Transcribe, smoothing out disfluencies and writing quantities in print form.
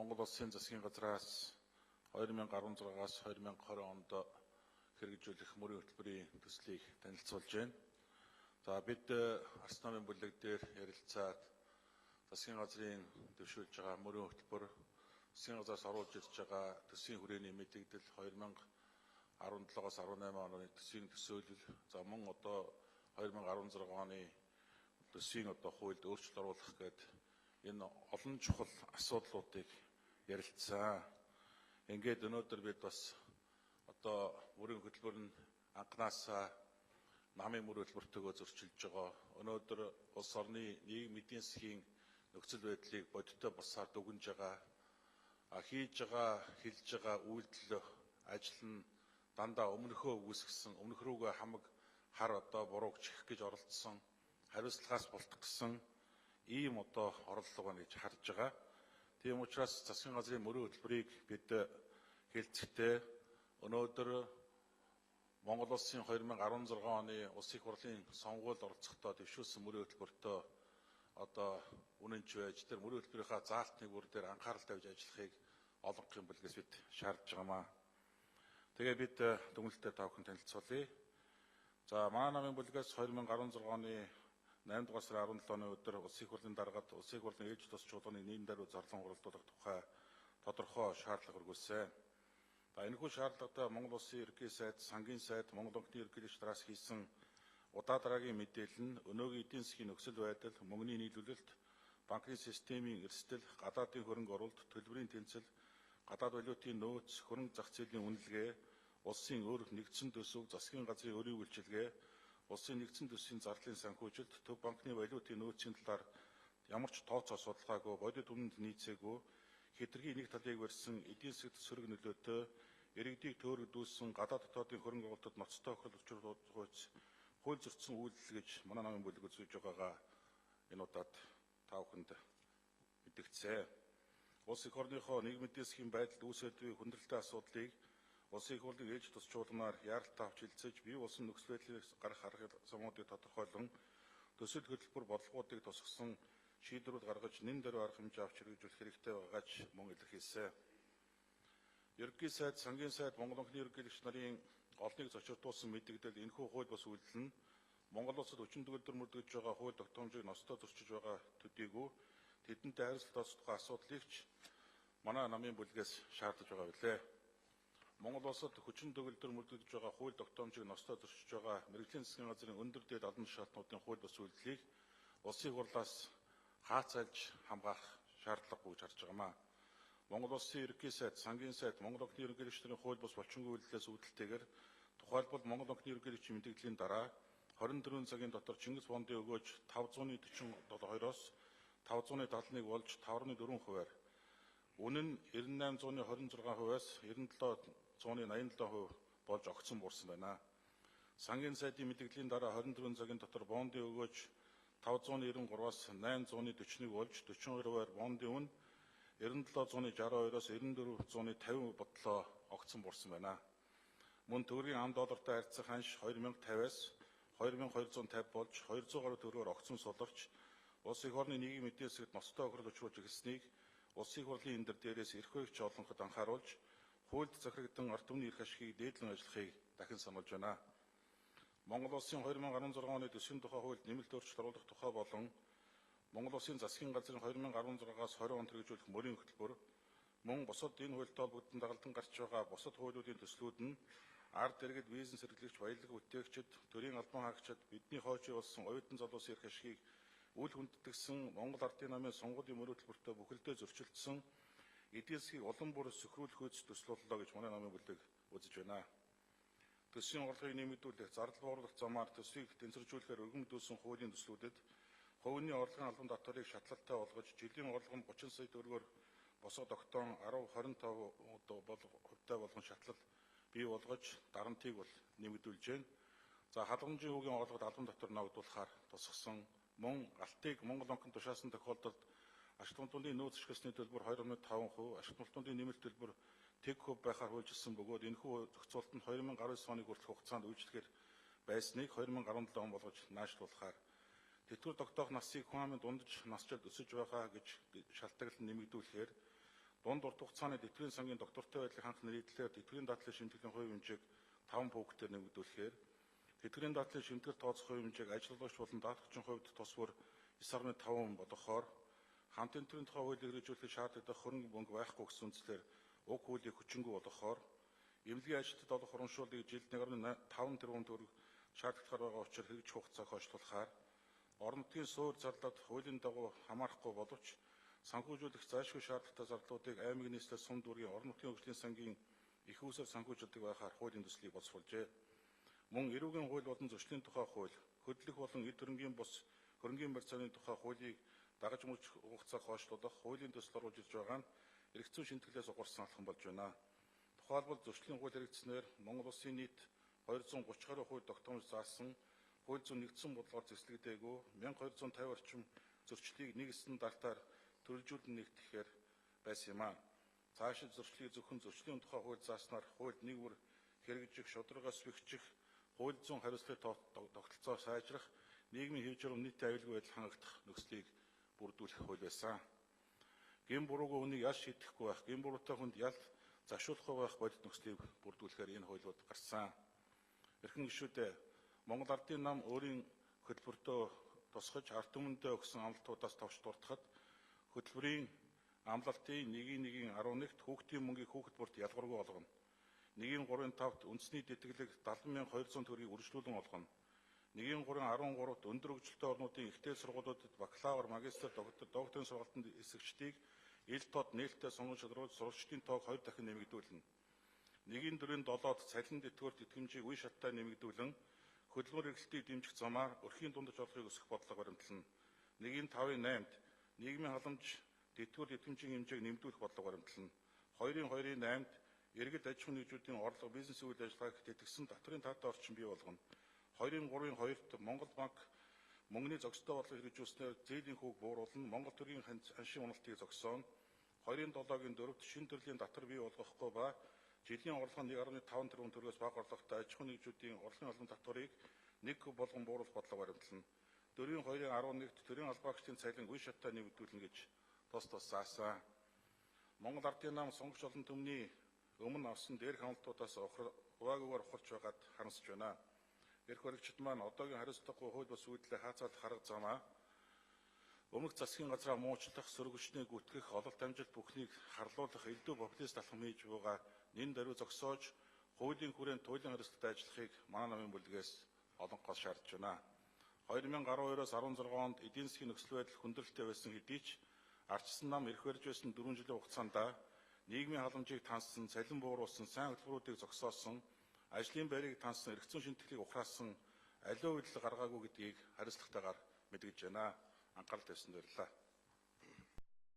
Монгол Улсын засгийн газраас 2016-аас 2020 онд хэрэгжүүлэх мөрийн хөтөлбөрийн төслийг танилцуулж байна. За бид Арс намын бүлэг дээр ярилцаад засгийн газрын дэвшүүлж байгаа мөрийн хөтөлбөр, засгийн газраас оруулж ирж байгаа төсвийн хүрээний мэдээлэл 2017-аас 18 оны төсвийн төсөөлөл, за мөн одоо 2016 оны төсвийн хуульд өөрчлөлт оруулах гэдэг энэ олон чухал асуудлуудыг ярилцсан. Ингээд өнөөдөр бид бас одоо мөрийн хөтөлбөр нь анхнаасаа намын мөрийн хөтөлбөртөөгөө зөрчилж байгаа. Өнөөдөр улс орны нийгмийн эдийн засгийн нөхцөл байдлыг бодиттой босаар дүгнж байгаа. Хийж байгаа, хэлж байгаа үйлдэл ажил нь дандаа өмнөхөө үүсгэсэн, өмнөх рүүгээ хамаг хар одоо бурууг чихэх гэж оролдсон, хариуцлагаас бултах гэсэн ийм одоо орлого байна гэж харж байгаа. Тийм учраас засгийн газрын мөрийн хөтөлбөрийг бид хэлцэхдээ өнөөдөр Монгол Улсын 2016 оны Улс их хурлын сонгуульд оролцохдоо дэвшүүлсэн мөрийн хөтөлбөртөө одоо үнэнч байж тэр мөрийн хөтөлбөрийнхаа заалтны бүр дээр анхаарал тавьж ажиллахыг олонхын бүлгээс бид шаардж байгаамаа. Тэгээ бид дүгнэлтээр та бүхэн танилцуулъя. За манай намын бүлгээс 2016 оны 8 дугаар сарын 17-ны өдөр Улсын их хурлын даргад Улсын их хурлын ээлж тус чуулганы нийгэм даруй зарлан хуралдуулах тухай тодорхой шаардлага өргүүлсэн. Энэхүү шаардлагатай Монгол Улсын ерөнхий сайд, сангийн сайд, Монгол банкны ерөнхийлөгч нараас хийсэн удаа дараагийн мэдээлэл нь өнөөгийн эдийн засгийн нөхцөл байдал, мөнгөний нийлүүлэлт, банкны системийн эрсдэл, гадаадын хөрөнгө оруулалт, төлбөрийн тэнцэл, гадаад валютын нөөц, хөрөнгө зах зээлийн үнэлгээ, улсын өөр нэгдсэн төсөв, засгийн газрын өрийн үйлчилгээ, улсын нэгдсэн төсвийн зарлалын санхүүжилт, төв банкны валютын нөөцийн талаар ямар ч тооцоо судалгаагүй, бодит үнэнд нийцээгүй, хэтэрхий нэг талыг барьсан эдийн засгт сөрөг нөлөөтэй, иргэдийг төөрөгдүүлсэн гадаад дотоодын хөрөнгө оруулалтад ноцтой тохиолдол учруулж хууль зөрчсөн үйлдэл гэж манай намын бүлэг үзэж байгаагаа энэ удаад та бүхэнд мэдгэгцээ. Улс их орныхоо нийгмийн эдийн засгийн байдалд үүсэдэг хүндрэлтэй асуудлыг Улсын их хурлын ээлж тус чуулганаар яаралтай авч хэлцэж, бий болсон нөхцөл байдлыг гарах арга замуудыг тодорхойлон төсөл хөтөлбөр бодлогуудыг тусгасан шийдвэрүүд гаргаж нэн даруй арга хэмжээ авч хэрэгжүүлэх хэрэгтэй байгаач мөн илэрхийлсэн. Ерөнхий сайд, сангийн сайд, Монгол банкны ерөнхийлөгч нарын олныг зочирдуулсан мэдээлэл энэхүү хууль бус үйлдэл нь Монгол улсад хүчин төгөлдөр мөрдөж байгаа хууль тогтоомжийг ностой зөрчиж байгаа төдийгүй тэдэнтэй харилцагтай тухай асуудлыг ч манай намын бүлгээс шаардаж байгаа билээ. Монгол улсад хүчин төгөлдөр мөрдөж байгаа хууль тогтоомжийг ностой зөрчиж байгаа мэргэжлийн засгийн газрын өндөр дээд албан тушаалтнуудын хууль бус үйлдлийг улсын хурлаас хаацайлж хамгаах шаардлагагүй гэж харж байгаамаа. Монгол улсын ерөнхий сайд, сангийн сайд, Монгол банкны ерөнхийлөгчдийн хууль бус болчингүй үйлдэлээс үүдэлтэйгээр тухайлбал Монгол банкны ерөнхийлөгчийн мэдээллийн дараа 24 цагийн дотор Чингис бондын өгөөж 547-оос 571 болж 5.4%-аар үнэн нь 9826%-аас 9787% болж огцон буурсан байна. Сангийн сайдын мэдээллийн дараа 24 цагийн дотор бондын өгөөж 593-аас 841 болж 42%-аар бондын үнэ 9762-аас 9450 бодлоо огцон буурсан байна. Мөн төгрөгийн ам доллартай харьцах ханш 2050-аас 2250 болж 200 гаруй төгрөгөөр огцон суларч улс их орны нийгмийн эдийн засгт ноцтой тохиолдол учруулж эхэлснийг улсын их хурлын энэ дээрээс эрх баригч олонход анхааруулж хуульд захирагдсан ард түмний эрх ашигыг дээдлэн ажиллахыг дахин сануулж байна. Монгол улсын 2016 оны төсвийн тухай хуульд нэмэлт өөрчлөлт оруулах тухай болон Монгол улсын засгийн газрын 2016-аас 20 онд хэрэгжүүлэх мөрийн хөтөлбөр мөн бусад энэ хуультай холбогдсон дагалдан гарч байгаа бусад хуулиудын төслүүд нь ард иргэд, бизнес эрхлэгч, баялаг бүтээгчид, төрийн албан хаагчид бидний хойшоо болсон оюутан залуусын эрх ашигыг үл хүндэтгсэн Монгол Ардын намын сонгуулийн мөрийн хөтөлбөртөө бүхэлдээ зөрчилдсөн эдийн засгийг улам бүр сөхрүүлэхүйц төсөл боллоо гэж манай намын бүлэг үзэж байна. Төсвийн орлогыг нэмэгдүүлэх, зардал бууруулах замаар төсвийг тэнцвэржүүлэхээр өргөмжлүүлсэн хуулийн төслүүдэд хувийн орлогын албан татварыг шатлалтай болгож, жилийн орлого нь 30 сая төгрөгөөр босоод огтон 10-25% болгон шатлал бий болгож, дарамтыг бол нэмэгдүүлж байна. За халамжийн хүүгийн орлогод албан татвар ногдуулахаар тусгасан мөн алтыг Монгол банкнд тушаасан тохиолдолд ашигтмалдуулын нөөц ашигласны төлбөр 2.5%, ашигтмалдуулын нэмэлт төлбөр 1% байхаар хуульчилсан бөгөөд энэхүү зохицуулалт нь 2019 оны хүртэлх хугацаанд үйлчлэхээр байсныг 2017 он болгож наашлуулахаар тэтгэвэр тогтоох насыг хүн амын дундаж насжилт өсөж байгаа гэж шалтгаалan нэмэгдүүлэхээр дунд урт хугацааны тэтгэврийн сангийн доктортой байдлыг хангах нэрийдлээр тэтгэврийн дадлын шимтгэлийн хувь хэмжээг 5 пунктээр нэмэгдүүлэхээр тэтгэврийн дадлын шимтгэл тооцох хувь хэмжээг ажилгүйч болон даатгагчийн хувьд тус бүр 9.5 болгохоор хамтын төвийн тухай хуулийг хэрэгжүүлэх шаардлагатай хөрөнгө мөнгө байхгүй гэсэн үндслээр уг хуулийг хүчингүй болгохоор эмнэлгийн ажилтнад олох урамшууллыг жилд 1.5 тэрбум төгрөг шаардлагатай байгаа учраас хэрэгжих хугацааг хойшлуулахаар орон нутгийн суур зарлаад хуулийн дагуу хамаарахгүй боловч санхүүжүүлэх зайлшгүй шаардлагатай зарлуудыг аймаг нийслэл сум дүүргийн орон нутгийн хөгжлийн сангийн их усаар санхүүжилдэг байхаар хуулийн төслийг боловсруулжээ. Мөн эрүүгийн хууль болон зөрчлийн тухай хууль, хөдлөх болон эд хөрөнгийн бус хөрөнгийн барь цааны тухай хуулийг дагаж мөрж хугацааг хойшлуулах хуулийн төсөл оруулж ирж байгаа нь эрх зүйн шинтгэлээс угарсан алхам болж байна. Тухайлбал зөрчлийн хууль хэрэгжснээр Монгол Улсын нийт 230 гаруй хууль тогтоомж заасан хууль зүйн нэгдсэн бодлогоор зэслэгдээгүй 1250 орчим зөрчлийг нэг стандартаар төрөлжүүлэн нэгтгэхээр байсан юм а. Цаашид зөрчлийг зөвхөн зөрчлийн тухай хууль зааснаар хуульд нэг бүр хэрэгжих, шударгаас бэхжих, хууль зүйн хариуцлагын тогтолцоо сайжрах, нийгмийн хэв журам нийтийн аюулгүй байдал хангагдах нөхцөлийг бүрдүүлэх хууль байсан. Гин буруугүй хүнийг ял шийдэхгүй байх, гин буруутай хүнд ял зашуулахгүй байх бодит нөхцөлийг бүрдүүлэхээр энэ хуулиуд гарсан. Эрхэм гишүүдээ Монгол Ардын нам өөрийн хөтөлбөртөө тусгаж ард түмэндээ өгсөн амлалтуудаас товч дуртахад хөтөлбөрийн амлалтын 1.1.11-т хүүхдийн мөнгийг хүүхэд бүрт ялгаргүй болгоно. 1.3.5-т үндэсний тэтгэлэг 70,200 төгрөгийг үргэлжлүүлэн олгоно. 1.3.13-т өндөр хөгжилтэй орнуудын ихтэй сургуулиудад бакалавр, магистр, докторийн сургалтын эсэгчдийг ил тод нээлттэй сонгон шалруулж сурагчдын тоог 2 дахин нэмэгдүүлнэ. 1.4.7-д цалин тэтгэврт итгэмжийг үе шаттай нэмэгдүүлэн хөдөлмөр эрхлэлтийг дэмжих замаар өрхийн дундаж олохыг өсгөх бодлого баримтлана. 1.5.8-д нийгмийн халамж тэтгэврт итгэмжийн хэмжээг нэмэгдүүлэх бодлого баримтлана. 2.2.8-д иргэд аж ахуйн нэгжүүдийн орлого, бизнес үйл ажиллагааг тэтгэсэн татврын таатай орчин бий болгоно. 2.3.2-д Монгол банк мөнгөний зохистой бодлогыг хэрэгжүүлснээр зээлийн хүүг бууруулна, Монгол төгрөгийн ханшийн уналтыг зогсооно. 2.7-гийн 4-д шинэ төрлийн татвар бий болгохгүй ба жилийн орлого нь 1.5 тэрбум төгрөгөөс бага орлоготой аж ахуйн нэгжүүдийн орлогын албан татварыг 1 куб болгон бууруулах бодлого баримтлана. 4.2.11-д төрийн албаагчдын цалин үе шаттай нэмэгдүүлнэ гэж тус заасан. Монгол Ардын нам сонгогч олон түмний өмнө авсан дээрх амлалтуудаас хуваагүйгээр ухарч байгаад харамсаж байна. Эрх баригчид маань одоогийн хариуцлагагүй хууль бус үйлдэлээ хаацаад харах замаа өмнөх засгийн газраа муучлах, сөргөчнээ гүтгэх, ололт амжилт бүхнийг харлуулах элдв популист алхам хийж байгаа нэн даруй зогсоож хуулийн хүрээнд туйлын хариуцлагатай ажиллахыг манай намын бүлгээс олонхоос шаардж байна. 2012-оос 16 онд эдийн засгийн нөхцөл байдал хүндрэлтэй байсан хэдий ч ардчилсан нам эрх барьж байсан 4 жилийн хугацаанд нийгмийн халамжийг танссан, цалин бууруулсан, сайн хөтөлбөрүүдийг зогсоосон, ажлын байрыг танссан, эрх зүйн шинтгэлийг ухраасан аливаа үйлдэл гаргаагүй гэдгийг хариуцлагатайгаар мэдгэж байна. Анхаарал тавьсанд баярлалаа.